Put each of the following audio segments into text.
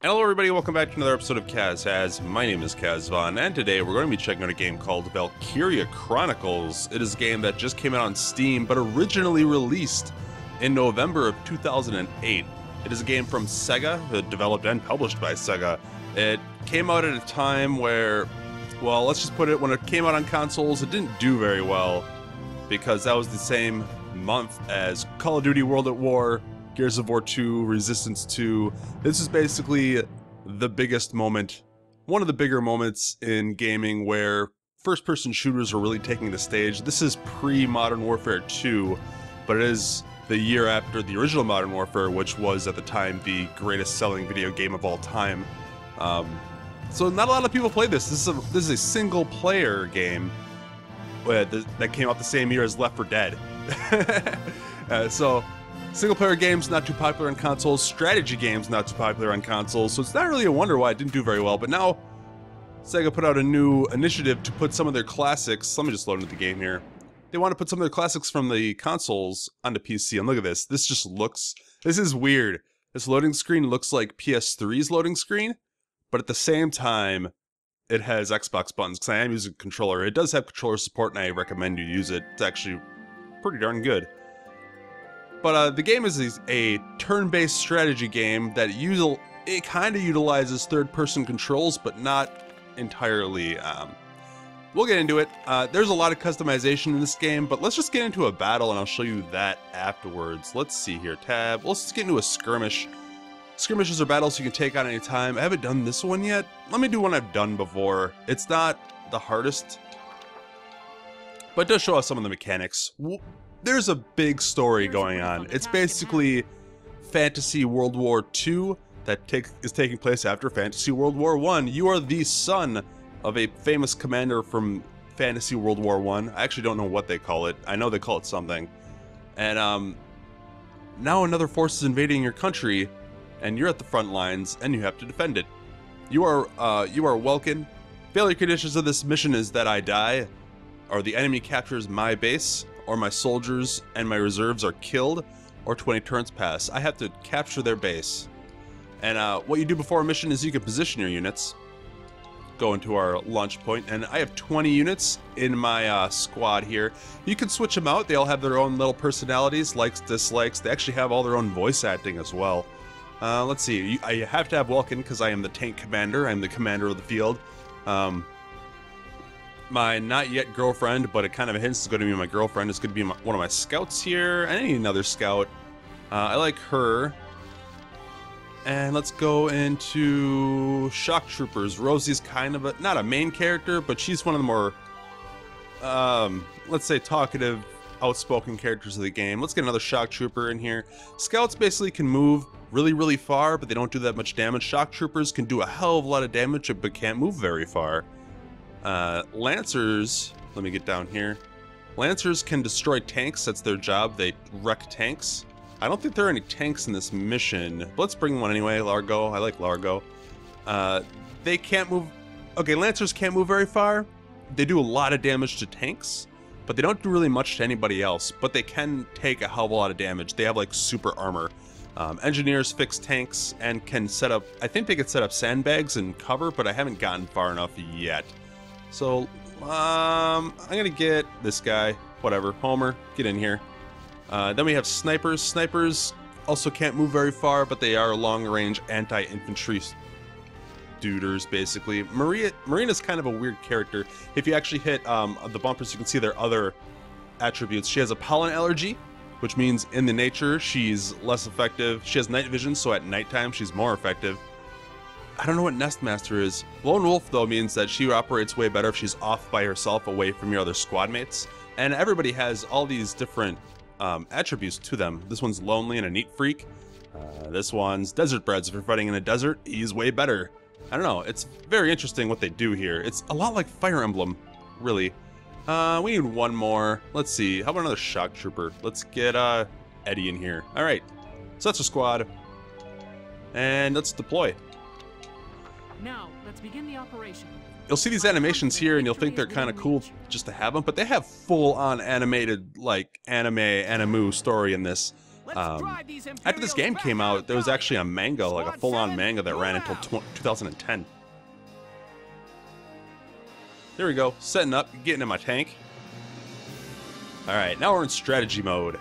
Hello everybody, welcome back to another episode of Kaz Has. My name is Kazvon, and today we're going to be checking out a game called Valkyria Chronicles. It is a game that just came out on Steam, but originally released in November of 2008. It is a game from Sega, developed and published by Sega. It came out at a time where, well, let's just put it, when it came out on consoles, it didn't do very well, because that was the same month as Call of Duty World at War, Gears of War 2, Resistance 2. This is basically the biggest moment, one of the bigger moments in gaming where first-person shooters are really taking the stage. This is pre-Modern Warfare 2, but it is the year after the original Modern Warfare, which was at the time the greatest selling video game of all time. So not a lot of people play this. This is a single-player game that came out the same year as Left 4 Dead. Single-player games not too popular on consoles, strategy games not too popular on consoles, so it's not really a wonder why it didn't do very well, but now Sega put out a new initiative to put some of their classics, let me just load into the game here. They want to put some of their classics from the consoles onto PC, and look at this. This is weird. This loading screen looks like PS3's loading screen, but at the same time, it has Xbox buttons, because I am using a controller. It does have controller support, and I recommend you use it. It's actually pretty darn good. But the game is a turn-based strategy game that it kind of utilizes third-person controls, but not entirely. We'll get into it. There's a lot of customization in this game, but let's just get into a battle, and I'll show you that afterwards. Let's see here. Tab. Let's just get into a skirmish. Skirmishes are battles you can take on any time. I haven't done this one yet. Let me do one I've done before. It's not the hardest, but it does show us some of the mechanics. There's a big story going on. It's basically Fantasy World War II that is taking place after Fantasy World War I. You are the son of a famous commander from Fantasy World War I. I actually don't know what they call it. I know they call it something. And now another force is invading your country, and you're at the front lines, and you have to defend it. You are welcome. Failure conditions of this mission is that I die, or the enemy captures my base, or my soldiers and my reserves are killed, or 20 turns pass. I have to capture their base. And what you do before a mission is you can position your units, go into our launch point, and I have 20 units in my squad here. You can switch them out. They all have their own little personalities, likes, dislikes. They actually have all their own voice acting as well. Let's see, I have to have Welkin because I am the tank commander. I'm the commander of the field. My not yet girlfriend, but it kind of hints it's going to be my girlfriend. It's going to be one of my scouts here. I need another scout. I like her. And let's go into shock troopers. Rosie's kind of not a main character, but she's one of the more, let's say, talkative, outspoken characters of the game. Let's get another shock trooper in here. Scouts basically can move really, really far, but they don't do that much damage. Shock troopers can do a hell of a lot of damage, but can't move very far. Lancers, let me get down here. Lancers can destroy tanks, that's their job. They wreck tanks. I don't think there are any tanks in this mission. But let's bring one anyway, Largo. I like Largo. They can't move. Okay, Lancers can't move very far. They do a lot of damage to tanks, but they don't do really much to anybody else. But they can take a hell of a lot of damage. They have like super armor. Engineers fix tanks and can set up, I think they could set up sandbags and cover, but I haven't gotten far enough yet. So, I'm gonna get this guy, whatever, Homer, get in here. Then we have snipers. Snipers also can't move very far, but they are long-range anti-infantry duders, basically. Marina's kind of a weird character. If you actually hit the bumpers, you can see their other attributes. She has a pollen allergy, which means in the nature, she's less effective. She has night vision, so at nighttime, she's more effective. I don't know what Nestmaster is. Lone Wolf, though, means that she operates way better if she's off by herself, away from your other squad mates. And everybody has all these different attributes to them. This one's lonely and a neat freak. This one's desert breads. If you're fighting in a desert, he's way better. I don't know. It's very interesting what they do here. It's a lot like Fire Emblem, really. We need one more. Let's see. How about another shock trooper? Let's get Eddie in here. All right. So that's a squad. And let's deploy. Now, let's begin the operation. You'll see these animations here and you'll think they're kind of cool just to have them, but they have full-on animated, like, animu story in this. After this game came out, there was actually a manga, like a full-on manga that ran until 2010. There we go, setting up, getting in my tank. Alright, now we're in strategy mode.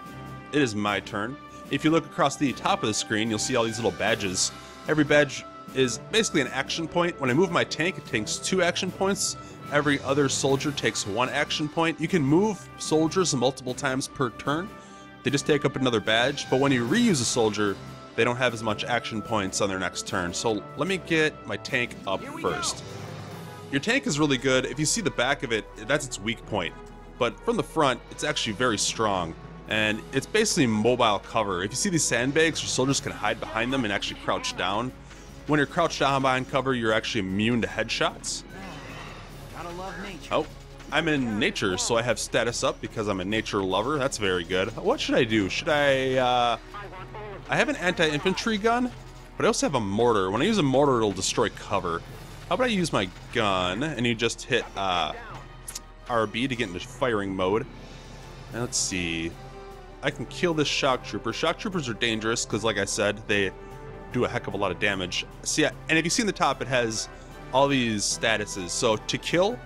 It is my turn. If you look across the top of the screen, you'll see all these little badges. Every badge is basically an action point. When I move my tank, it takes 2 action points. Every other soldier takes 1 action point. You can move soldiers multiple times per turn. They just take up another badge, but when you reuse a soldier, they don't have as much action points on their next turn. So let me get my tank up first. Your tank is really good. If you see the back of it, that's its weak point. But from the front, it's actually very strong. And it's basically mobile cover. If you see these sandbags, your soldiers can hide behind them and actually crouch down. When you're crouched down behind cover, you're actually immune to headshots. Gotta love nature. Oh, I'm in nature, so I have status up because I'm a nature lover. That's very good. What should I do? Should I have an anti-infantry gun, but I also have a mortar. When I use a mortar, it'll destroy cover. How about I use my gun, and you just hit RB to get into firing mode. And let's see. I can kill this shock trooper. Shock troopers are dangerous because, like I said, they do a heck of a lot of damage. See, and if you see in the top, it has all these statuses. So to kill,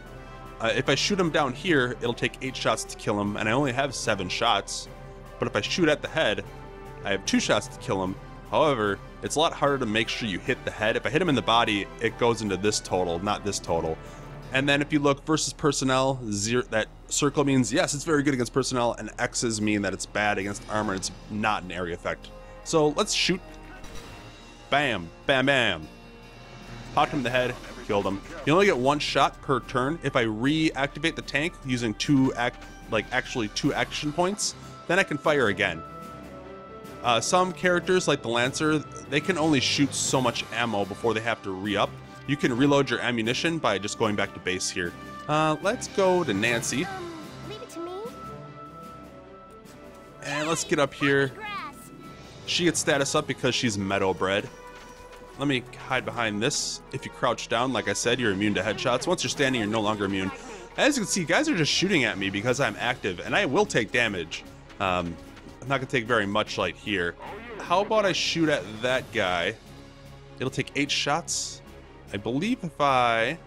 if I shoot him down here, it'll take 8 shots to kill him, and I only have 7 shots. But if I shoot at the head, I have 2 shots to kill him. However, it's a lot harder to make sure you hit the head. If I hit him in the body, it goes into this total, not this total. And then if you look versus personnel, 0, that circle means yes, it's very good against personnel, and X's mean that it's bad against armor, and it's not an area effect. So let's shoot. Bam, bam, bam. Popped him in the head, killed him. You only get 1 shot per turn. If I reactivate the tank using 2 action points, then I can fire again. Some characters, like the Lancer, they can only shoot so much ammo before they have to re-up. You can reload your ammunition by just going back to base here. Let's go to Nancy. Leave it to me. And let's get up here. She gets status up because she's meadow bred. Let me hide behind this. If you crouch down, like I said, you're immune to headshots. Once you're standing, you're no longer immune. As you can see, guys are just shooting at me because I'm active, and I will take damage. I'm not going to take very much light here. How about I shoot at that guy? It'll take 8 shots. I believe if I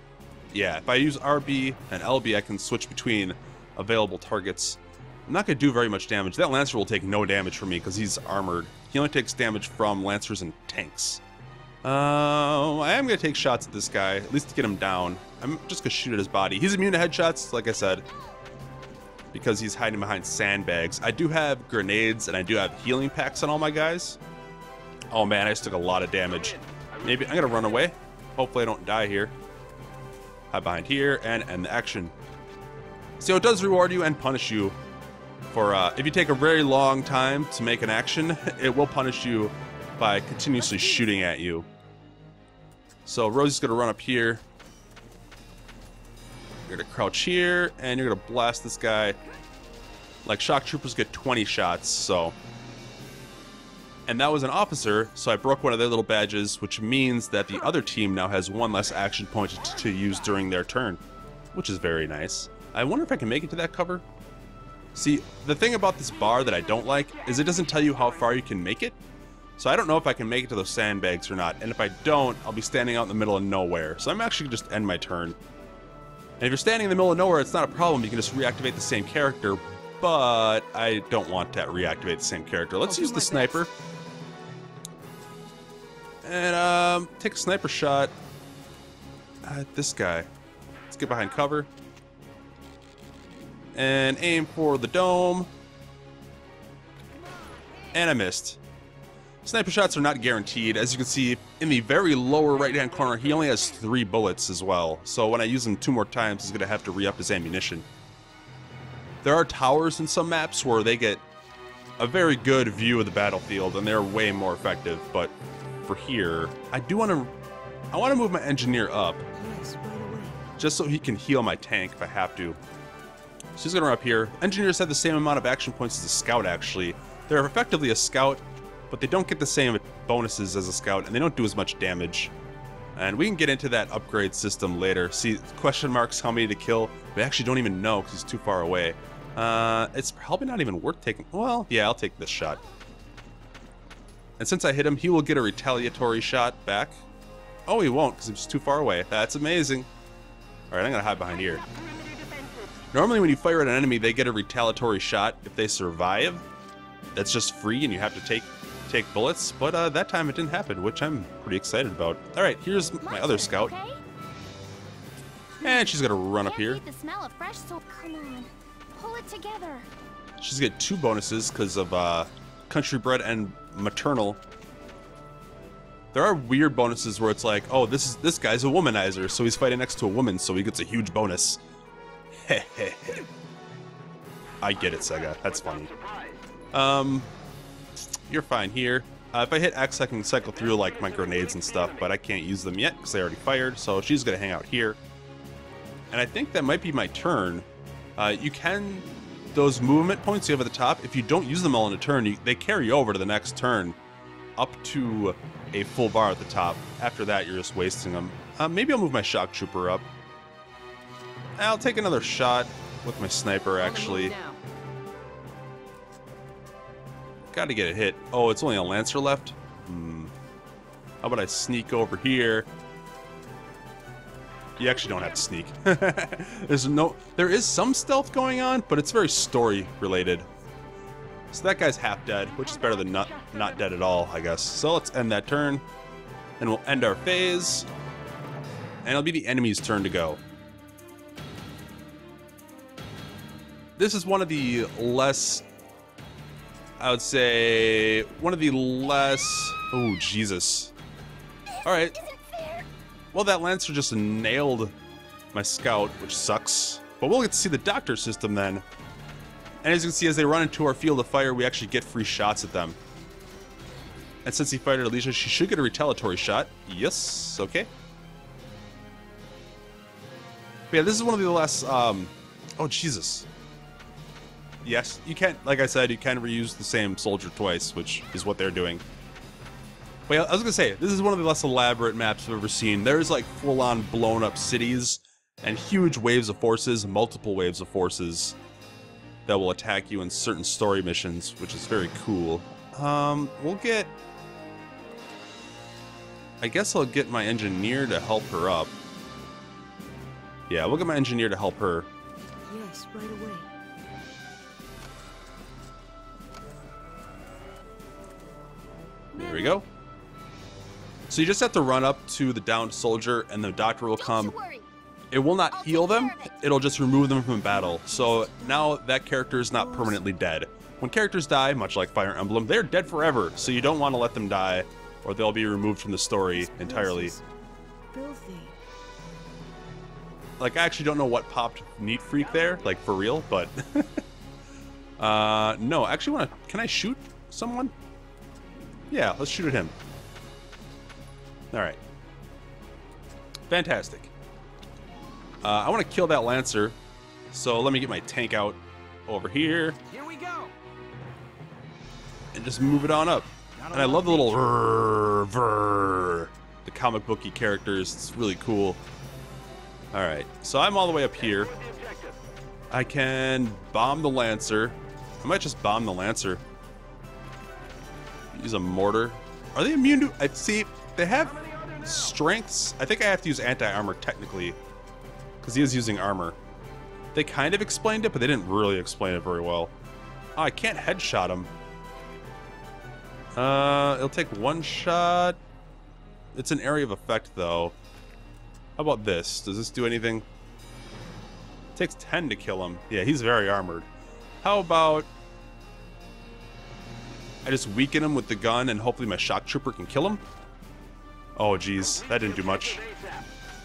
use RB and LB, I can switch between available targets. I'm not going to do very much damage. That Lancer will take no damage from me because he's armored. He only takes damage from Lancers and tanks. I am going to take shots at this guy, at least to get him down. I'm just going to shoot at his body. He's immune to headshots, like I said, because he's hiding behind sandbags. I do have grenades, and I do have healing packs on all my guys. Oh man, I just took a lot of damage. Maybe I'm going to run away. Hopefully I don't die here. Hide behind here and end the action. So it does reward you and punish you for, if you take a very long time to make an action, it will punish you by continuously shooting at you. So Rosie's going to run up here. You're going to crouch here, and you're going to blast this guy. Like, shock troopers get 20 shots, so... And that was an officer, so I broke one of their little badges, which means that the other team now has 1 less action point to use during their turn, which is very nice. I wonder if I can make it to that cover. See, the thing about this bar that I don't like is it doesn't tell you how far you can make it. So I don't know if I can make it to those sandbags or not, and if I don't, I'll be standing out in the middle of nowhere. So I'm actually going to just end my turn. And if you're standing in the middle of nowhere, it's not a problem. You can just reactivate the same character, but I don't want to reactivate the same character. Let's use the sniper. And take a sniper shot at this guy. Let's get behind cover. And aim for the dome. And I missed. Sniper shots are not guaranteed. As you can see, in the very lower right-hand corner, he only has 3 bullets as well. So when I use him 2 more times, he's going to have to re-up his ammunition. There are towers in some maps where they get a very good view of the battlefield, and they're way more effective, but for here, I want to move my engineer up, just so he can heal my tank if I have to. So he's going to run up here. Engineers have the same amount of action points as a scout, actually. They're effectively a scout, but they don't get the same bonuses as a scout, and they don't do as much damage. And we can get into that upgrade system later. See, question marks how many to kill. We actually don't even know because he's too far away. It's probably not even worth taking. Well, yeah, I'll take this shot. And since I hit him, he will get a retaliatory shot back. Oh, he won't, because he's too far away. That's amazing. Alright, I'm going to hide behind here. Normally when you fire at an enemy, they get a retaliatory shot if they survive. That's just free and you have to take bullets. But that time it didn't happen, which I'm pretty excited about. Alright, here's my other scout. Okay? And she's going to run up here. The smell of fresh soul. Come on. Pull it together. She's going to get 2 bonuses because of country bred and maternal. There are weird bonuses where it's like, oh, this guy's a womanizer, so he's fighting next to a woman, so he gets a huge bonus. I get it, Sega. That's funny. You're fine here. If I hit X, I can cycle through like my grenades and stuff, but I can't use them yet because they already fired, so she's gonna hang out here. And I think that might be my turn. You can, those movement points you have at the top, if you don't use them all in a turn, they carry over to the next turn up to a full bar at the top. After that, you're just wasting them. Maybe I'll move my shock trooper up. I'll take another shot with my sniper, actually. Gotta get a hit. Oh, it's only a Lancer left? How about I sneak over here? You actually don't have to sneak. There is some stealth going on, but it's very story related. So that guy's half dead, which is better than not dead at all, I guess. So let's end that turn, and we'll end our phase. And it'll be the enemy's turn to go. This is one of the less, I would say, one of the less, oh, Jesus. All right. Well, that Lancer just nailed my scout, which sucks. But we'll get to see the doctor system then. And as you can see, as they run into our field of fire, we actually get free shots at them. And since he fired at Alicia, she should get a retaliatory shot. Yes, okay. But yeah, this is one of the less, oh, Jesus. Yes, you can't, like I said, you can reuse the same soldier twice, which is what they're doing. But yeah, I was gonna say, this is one of the less elaborate maps I've ever seen. There's like full-on blown up cities and huge waves of forces, multiple waves of forces that will attack you in certain story missions, which is very cool. We'll get, I guess I'll get my engineer to help her up. Yeah, we'll get my engineer to help her. Yes, right away. There we go. So you just have to run up to the downed soldier and the doctor will come. It will not heal them, it'll just remove them from battle. So now that character is not permanently dead. When characters die, much like Fire Emblem, they're dead forever, so you don't want to let them die or they'll be removed from the story entirely. Filthy. Like, I actually don't know what popped Neat Freak there, like for real, but no, I actually can I shoot someone? Yeah, let's shoot at him. Alright. Fantastic. I want to kill that Lancer, so let me get my tank out over here. Here we go. And just move it on up. And I love the little the comic booky characters. It's really cool. Alright, so I'm all the way up here. I can bomb the Lancer. I might just bomb the Lancer. Use a mortar. Are they immune to... see, they have strengths. I think I have to use anti-armor technically, because he is using armor. They kind of explained it, but they didn't really explain it very well. Oh, I can't headshot him. It'll take one shot. It's an area of effect, though. How about this? Does this do anything? It takes 10 to kill him. Yeah, he's very armored. How about I just weaken him with the gun and hopefully my shock trooper can kill him? Oh, geez. That didn't do much.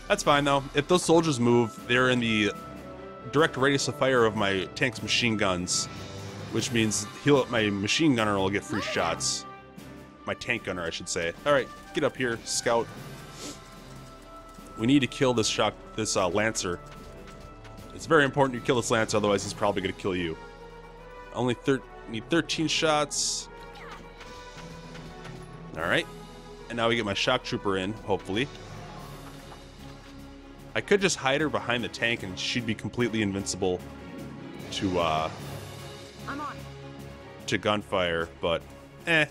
That's fine, though. If those soldiers move, they're in the direct radius of fire of my tank's machine guns, which means my machine gunner will get free shots. My tank gunner, I should say. Alright, get up here, scout. We need to kill this Lancer. It's very important you kill this Lancer, otherwise he's probably going to kill you. Only need 13 shots. Alright. And now we get my shock trooper in, hopefully. I could just hide her behind the tank and she'd be completely invincible to I'm on. to gunfire, but eh.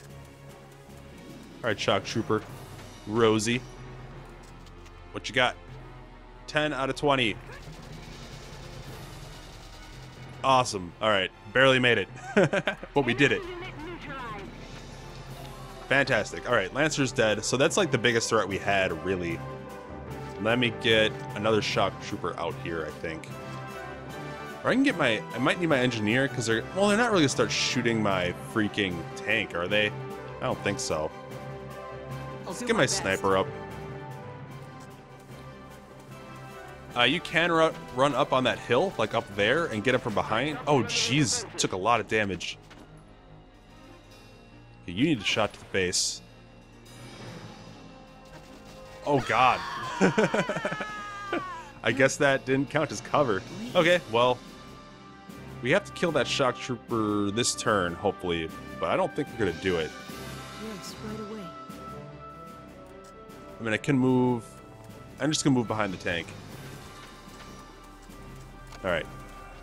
Alright, Shock Trooper. Rosie. What you got? 10 out of 20. Awesome. Alright, barely made it. But we did it. Fantastic. Alright, Lancer's dead. So that's like the biggest threat we had, really. Let me get another Shock Trooper out here, I think. Or I can get my... I might need my engineer, because they're... Well, they're not really going to start shooting my freaking tank, are they? I don't think so. Let's get my sniper up. You can run up on that hill, like up there, and get him from behind. Oh, jeez. Took a lot of damage. Okay, you need a shot to the face. Oh, God. I guess that didn't count as cover. Okay, well, we have to kill that Shock Trooper this turn, hopefully, but I don't think we're going to do it. Yes, right away. I mean, I can move... I'm just going to move behind the tank. Alright,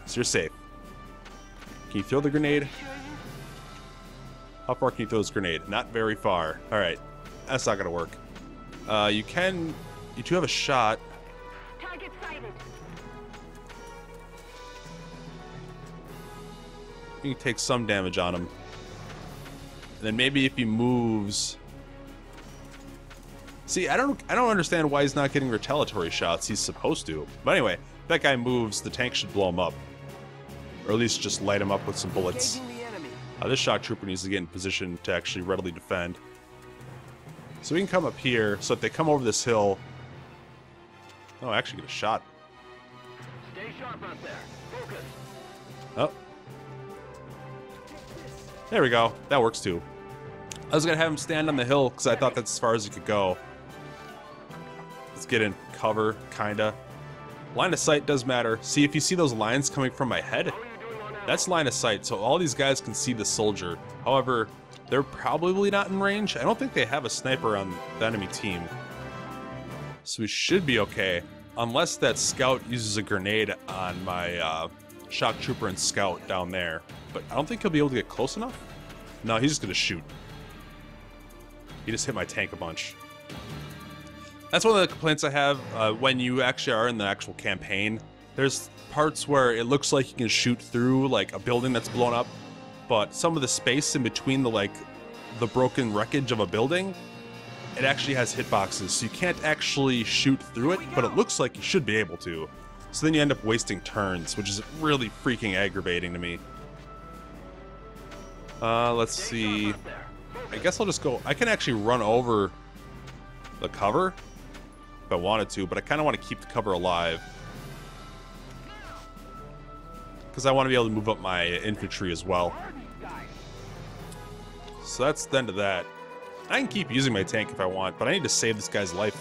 so you're safe. Can you throw the grenade? How far can you throw this grenade? Not very far. Alright, that's not going to work. You do have a shot. Target sighted. You can take some damage on him. And then maybe if he moves... See, I don't understand why he's not getting retaliatory shots. He's supposed to. But anyway, if that guy moves, the tank should blow him up. Or at least just light him up with some bullets. This Shock Trooper needs to get in position to actually readily defend. So we can come up here, so if they come over this hill... Oh, I actually get a shot. Stay sharp out there. Focus. Oh. There we go. That works too. I was going to have him stand on the hill, because I thought that's as far as he could go. Let's get in cover, kinda. Line of sight does matter. See, if you see those lines coming from my head, that's line of sight, so all these guys can see the soldier. However, they're probably not in range. I don't think they have a sniper on the enemy team. So we should be okay, unless that scout uses a grenade on my Shock Trooper and scout down there. But I don't think he'll be able to get close enough. No, he's just going to shoot. He just hit my tank a bunch. That's one of the complaints I have when you actually are in the actual campaign. There's parts where it looks like you can shoot through like a building that's blown up, but some of the space in between the broken wreckage of a building, it actually has hitboxes, so you can't actually shoot through it, but it looks like you should be able to. So then you end up wasting turns, which is really freaking aggravating to me. Let's see. I guess I'll just go... I can actually run over the cover if I wanted to, but I kind of want to keep the cover alive. Because I want to be able to move up my infantry as well. So that's the end of that. I can keep using my tank if I want, but I need to save this guy's life.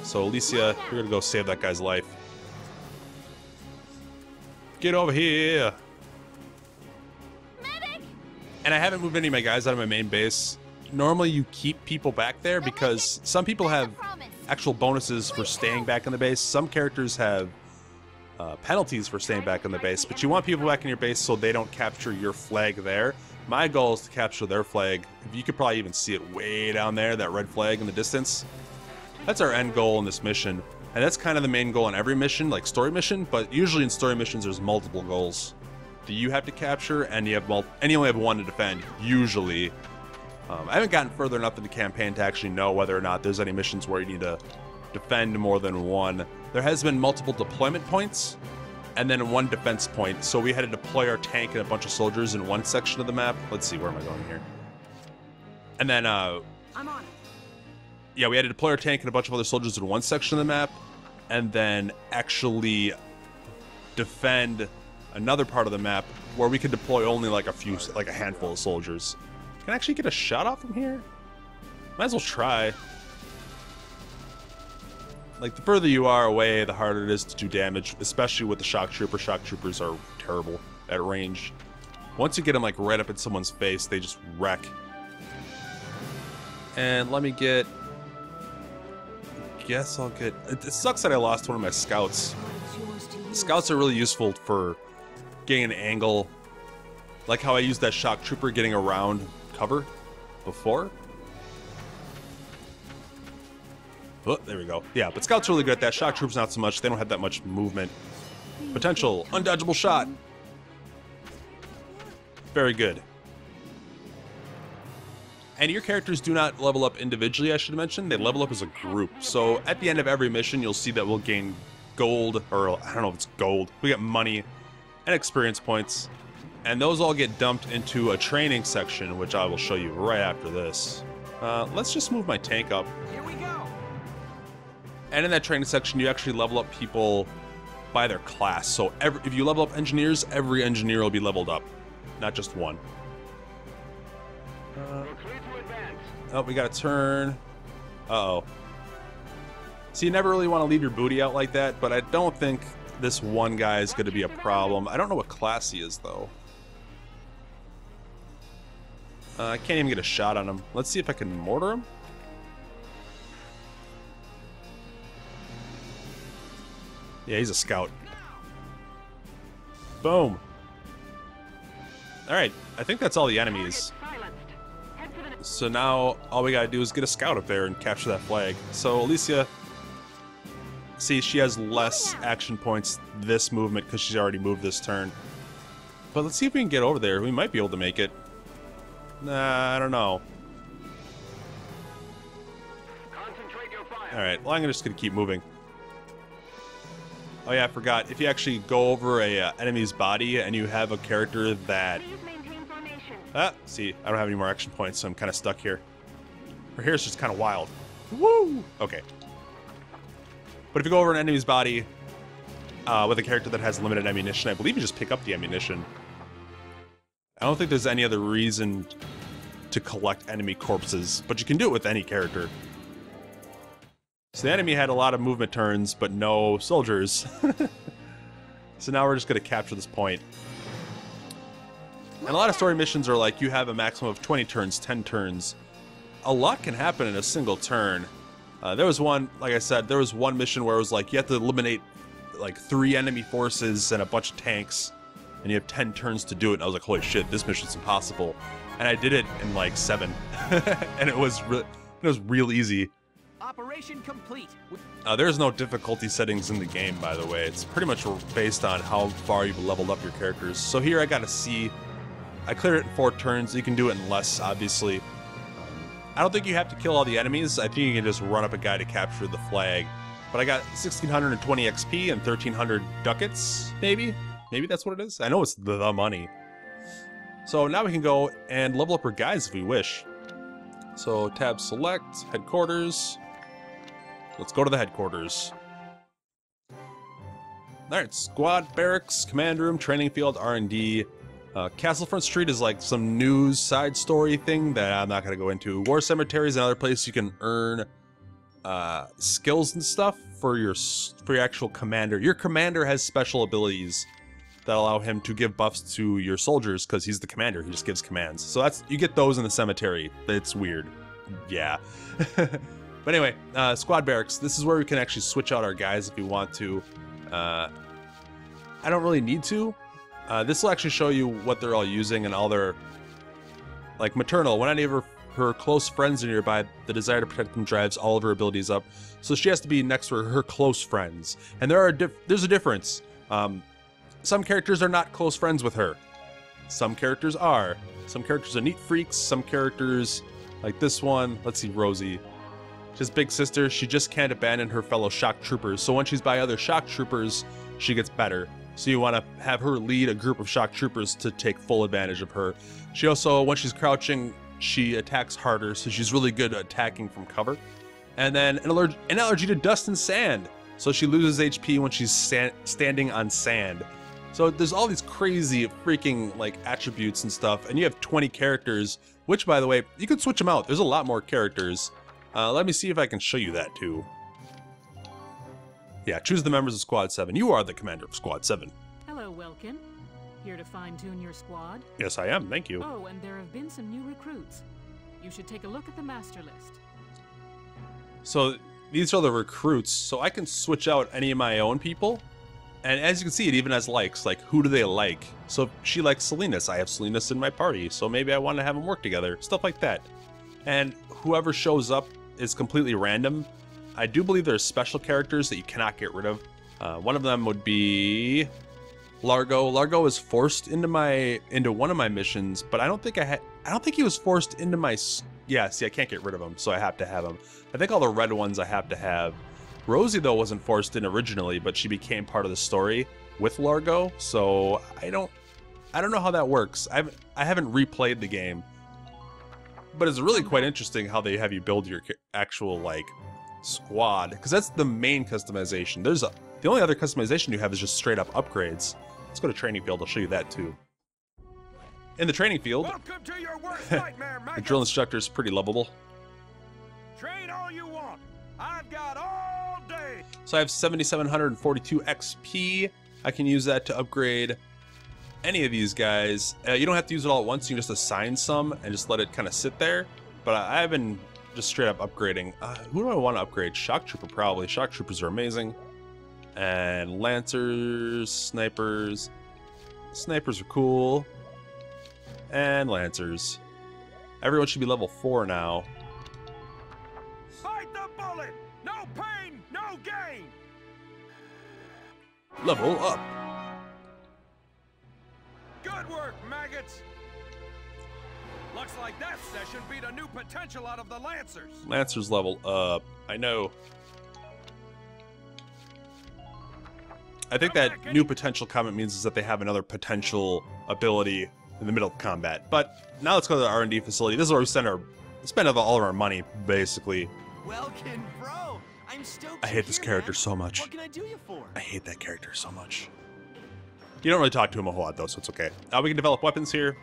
So Alicia, you're going to go save that guy's life. Get over here! And I haven't moved any of my guys out of my main base. Normally you keep people back there because some people have actual bonuses for staying back in the base. Some characters have penalties for staying back in the base, but you want people back in your base so they don't capture your flag there. My goal is to capture their flag. You could probably even see it way down there, that red flag in the distance. That's our end goal in this mission. And that's kind of the main goal in every mission, like story mission, but usually in story missions there's multiple goals that you have to capture, and you only have one to defend, usually. I haven't gotten further enough in the campaign to actually know whether or not there's any missions where you need to defend more than one. There has been multiple deployment points, and then one defense point, so we had to deploy our tank and a bunch of soldiers in one section of the map. Let's see, where am I going here? And then, I'm on it. yeah, we had to deploy our tank and a bunch of other soldiers in one section of the map, and then actually defend another part of the map where we could deploy only like a handful of soldiers. Can I actually get a shot off from here? Might as well try. Like, the further you are away, the harder it is to do damage, especially with the Shock Trooper. Shock Troopers are terrible at range. Once you get them like right up in someone's face, they just wreck. And let me get... I guess I'll get... It sucks that I lost one of my scouts. Scouts are really useful for getting an angle, like how I used that Shock Trooper getting around cover before. Oh, there we go. Yeah, but Scout's really good at that. Shock Troop's not so much. They don't have that much movement. Potential. Undodgeable shot. Very good. And your characters do not level up individually, I should mention. They level up as a group. So at the end of every mission, you'll see that we'll gain gold, or I don't know if it's gold. We get money and experience points. And those all get dumped into a training section, which I will show you right after this. Let's just move my tank up. Here we go. And in that training section, you actually level up people by their class. So if you level up engineers, every engineer will be leveled up, not just one. We're clear to advance. Oh, we got a turn. Uh-oh. So you never really want to leave your booty out like that, but I don't think this one guy is going to be a problem. I don't know what class he is, though. I can't even get a shot on him. Let's see if I can mortar him. Yeah, he's a scout. Boom. Alright, I think that's all the enemies. So now, all we gotta do is get a scout up there and capture that flag. So Alicia, see, she has less action points this movement because she's already moved this turn. But let's see if we can get over there. We might be able to make it. Nah, I don't know. Concentrate your fire. Alright, well, I'm just gonna keep moving. Oh yeah, I forgot. If you actually go over a enemy's body and you have a character that... Please maintain formation. See, I don't have any more action points, so I'm kind of stuck here. Her hair's just kind of wild. Woo! Okay. But if you go over an enemy's body with a character that has limited ammunition, I believe you just pick up the ammunition. I don't think there's any other reason to collect enemy corpses, but you can do it with any character. So the enemy had a lot of movement turns, but no soldiers. So now we're just going to capture this point. And a lot of story missions are like, you have a maximum of 20 turns, 10 turns. A lot can happen in a single turn. There was one, like I said, there was one mission where it was like, you have to eliminate like 3 enemy forces and a bunch of tanks. And you have 10 turns to do it. And I was like, holy shit, this mission's impossible. And I did it in like 7. And it was real easy. Operation complete. There's no difficulty settings in the game, by the way. It's pretty much based on how far you've leveled up your characters. So here I got a C. I cleared it in 4 turns. You can do it in less, obviously. I don't think you have to kill all the enemies. I think you can just run up a guy to capture the flag. But I got 1,620 XP and 1,300 ducats, maybe? Maybe that's what it is? I know it's the money. So now we can go and level up our guys if we wish. So tab select, headquarters. Let's go to the headquarters. Alright, squad, barracks, command room, training field, R&D. Castlefront Street is like some news side story thing that I'm not going to go into. War cemetery is another place you can earn skills and stuff for your actual commander. Your commander has special abilities that allow him to give buffs to your soldiers because he's the commander. He just gives commands. So that's, you get those in the cemetery. It's weird. Yeah. But anyway, squad barracks. This is where we can actually switch out our guys if we want to. I don't really need to. This will actually show you what they're all using and all their, like maternal. When any of her close friends are nearby, the desire to protect them drives all of her abilities up. So she has to be next to her close friends. And there's a difference. Some characters are not close friends with her. Some characters are. Some characters are neat freaks. Some characters, like this one, let's see, Rosie. She's big sister. She just can't abandon her fellow shock troopers. So when she's by other shock troopers, she gets better. So you want to have her lead a group of shock troopers to take full advantage of her. She also, when she's crouching, she attacks harder. So she's really good at attacking from cover. And then an allergy to dust and sand. So she loses HP when she's standing on sand. So there's all these crazy freaking like attributes and stuff, and you have 20 characters, which by the way, you can switch them out. There's a lot more characters. Let me see if I can show you that too. Yeah, choose the members of Squad 7. You are the commander of Squad 7. Hello, Welkin. Here to fine-tune your squad? Yes, I am. Thank you. Oh, and there have been some new recruits. You should take a look at the master list. So these are the recruits, so I can switch out any of my own people. And as you can see, it even has likes, like who do they like? So if she likes Salinas, I have Salinas in my party, so maybe I want to have them work together, stuff like that. And whoever shows up is completely random. I do believe there's special characters that you cannot get rid of. One of them would be Largo. Largo is forced into one of my missions, but I don't think he was forced into my. Yeah, see, I can't get rid of him, so I have to have him. I think all the red ones I have to have. Rosie though wasn't forced in originally, but she became part of the story with Largo, so I don't know how that works. I haven't replayed the game, but it's really quite interesting how they have you build your actual like squad, because that's the main customization. The only other customization you have is just straight up upgrades. Let's go to training field. I'll show you that too. In the training field, Welcome to your worst nightmare, the drill instructor is pretty lovable. Train all you want. I've got all day. So I have 7,742 XP. I can use that to upgrade any of these guys. You don't have to use it all at once. You can just assign some and just let it kind of sit there. But I've been just straight up upgrading. Who do I want to upgrade? Shock Trooper probably. Shock Troopers are amazing. And Lancers, Snipers. Snipers are cool. And Lancers. Everyone should be level 4 now. Fight the bullet. No pain, no gain. Level up. Good work, maggots. Looks like that session beat a new potential out of the Lancers. Lancers level up. I know. I think that new potential comment means is that they have another potential ability in the middle of combat. But now let's go to the R&D facility. This is where we spend all of our money, basically. Welcome, bro. I'm stoked. I hate this character so much. What can I do you for? I hate that character so much. You don't really talk to him a whole lot though, so it's okay. We can develop weapons here.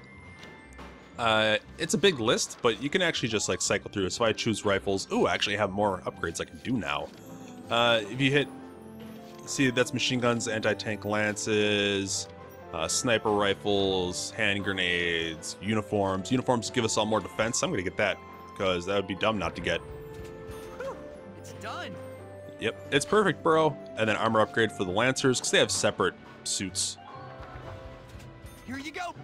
It's a big list, but you can actually just like cycle through. So if I choose rifles, ooh, I actually have more upgrades I can do now. If you hit, see, that's machine guns, anti-tank lances, sniper rifles, hand grenades, uniforms. Uniforms give us all more defense. I'm gonna get that because that would be dumb not to get. Whew, it's done. Yep, it's perfect, bro. And then armor upgrade for the Lancers because they have separate suits. Here you go.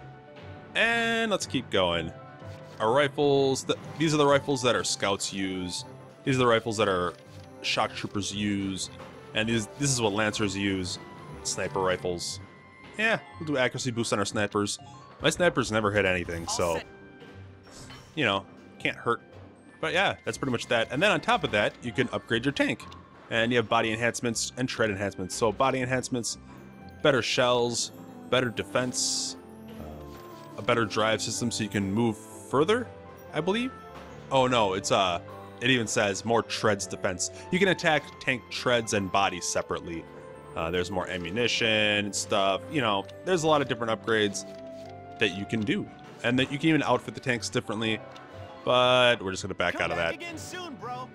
And let's keep going. Our rifles, these are the rifles that our scouts use. These are the rifles that our shock troopers use. And this is what Lancers use. Sniper rifles. Yeah, we'll do accuracy boost on our snipers. My snipers never hit anything, so, you know, can't hurt. But yeah, that's pretty much that. And then on top of that, you can upgrade your tank. And you have body enhancements and tread enhancements. So body enhancements, better shells, better defense, a better drive system so you can move further, I believe. Oh no, it even says more treads defense. You can attack tank treads and bodies separately. There's more ammunition and stuff. You know, there's a lot of different upgrades that you can do. And that you can even outfit the tanks differently. But we're just gonna back out of that. Again soon, bro.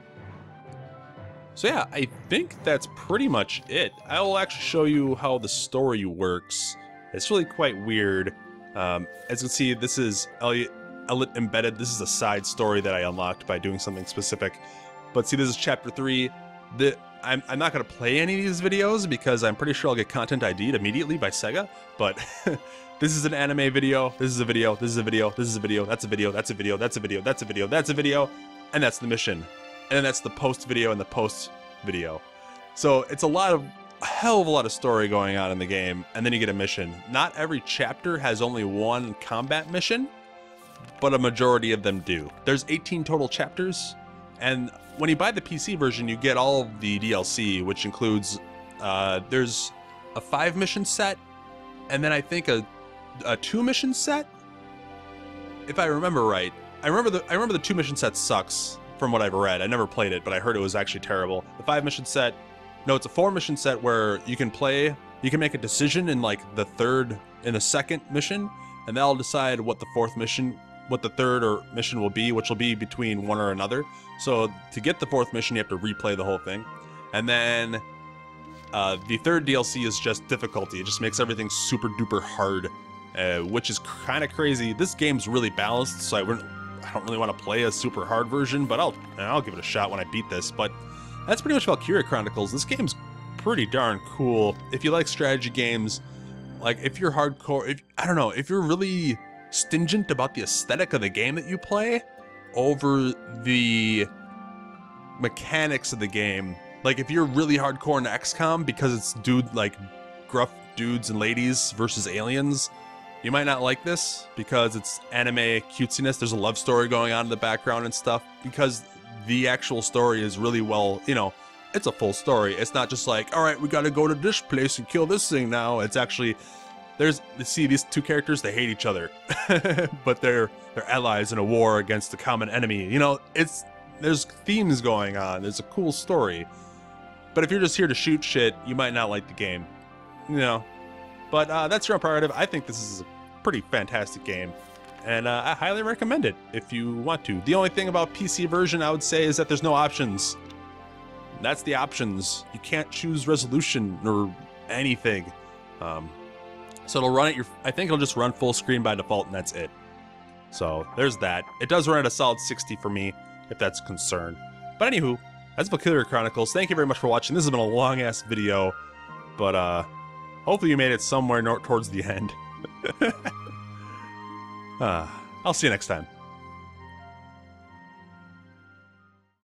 So yeah, I think that's pretty much it. I will actually show you how the story works. It's really quite weird. As you can see, this is Elliot Embedded. This is a side story that I unlocked by doing something specific. But see, this is chapter 3. I'm not going to play any of these videos because I'm pretty sure I'll get content ID'd immediately by Sega. But this is an anime video. This is a video. This is a video. This is a video. That's a video. That's a video. That's a video. That's a video. That's a video. And that's the mission. And then that's the post video and the post video. So it's a hell of a lot of story going on in the game, and then you get a mission. Not every chapter has only one combat mission, but a majority of them do. There's 18 total chapters, and when you buy the PC version, you get all of the DLC, which includes, there's a 5-mission set, and then I think a 2-mission set, if I remember right. I remember the 2-mission set sucks. From what I've read. I never played it, but I heard it was actually terrible. The 5-mission set, no, it's a 4-mission set where you can make a decision in like the second mission, and that'll decide what the third mission will be, which will be between one or another. So to get the 4th mission, you have to replay the whole thing. And then the third DLC is just difficulty. It just makes everything super duper hard, which is kind of crazy. This game's really balanced, so I don't really want to play a super hard version, but I'll give it a shot when I beat this. But that's pretty much Valkyria Chronicles. This game's pretty darn cool. If you like strategy games, like if you're hardcore, I don't know, if you're really stingent about the aesthetic of the game that you play over the mechanics of the game, like if you're really hardcore in XCOM because it's gruff dudes and ladies versus aliens, you might not like this because it's anime cutesiness. There's a love story going on in the background and stuff, because the actual story is really well, it's a full story. It's not just like, all right, we got to go to this place and kill this thing now. It's actually, see these two characters, they hate each other, but they're allies in a war against a common enemy. There's themes going on. There's a cool story. But if you're just here to shoot shit, you might not like the game. But that's your own prerogative. I think this is a pretty fantastic game, and I highly recommend it if you want to. The only thing about PC version I would say is that there's no options. That's the options. You can't choose resolution or anything. So it'll run at I think it'll just run full screen by default, and that's it. So there's that. It does run at a solid 60 for me, if that's a concern. But anywho, that's Valkyria Chronicles. Thank you very much for watching. This has been a long-ass video, but hopefully you made it somewhere towards the end. I'll see you next time.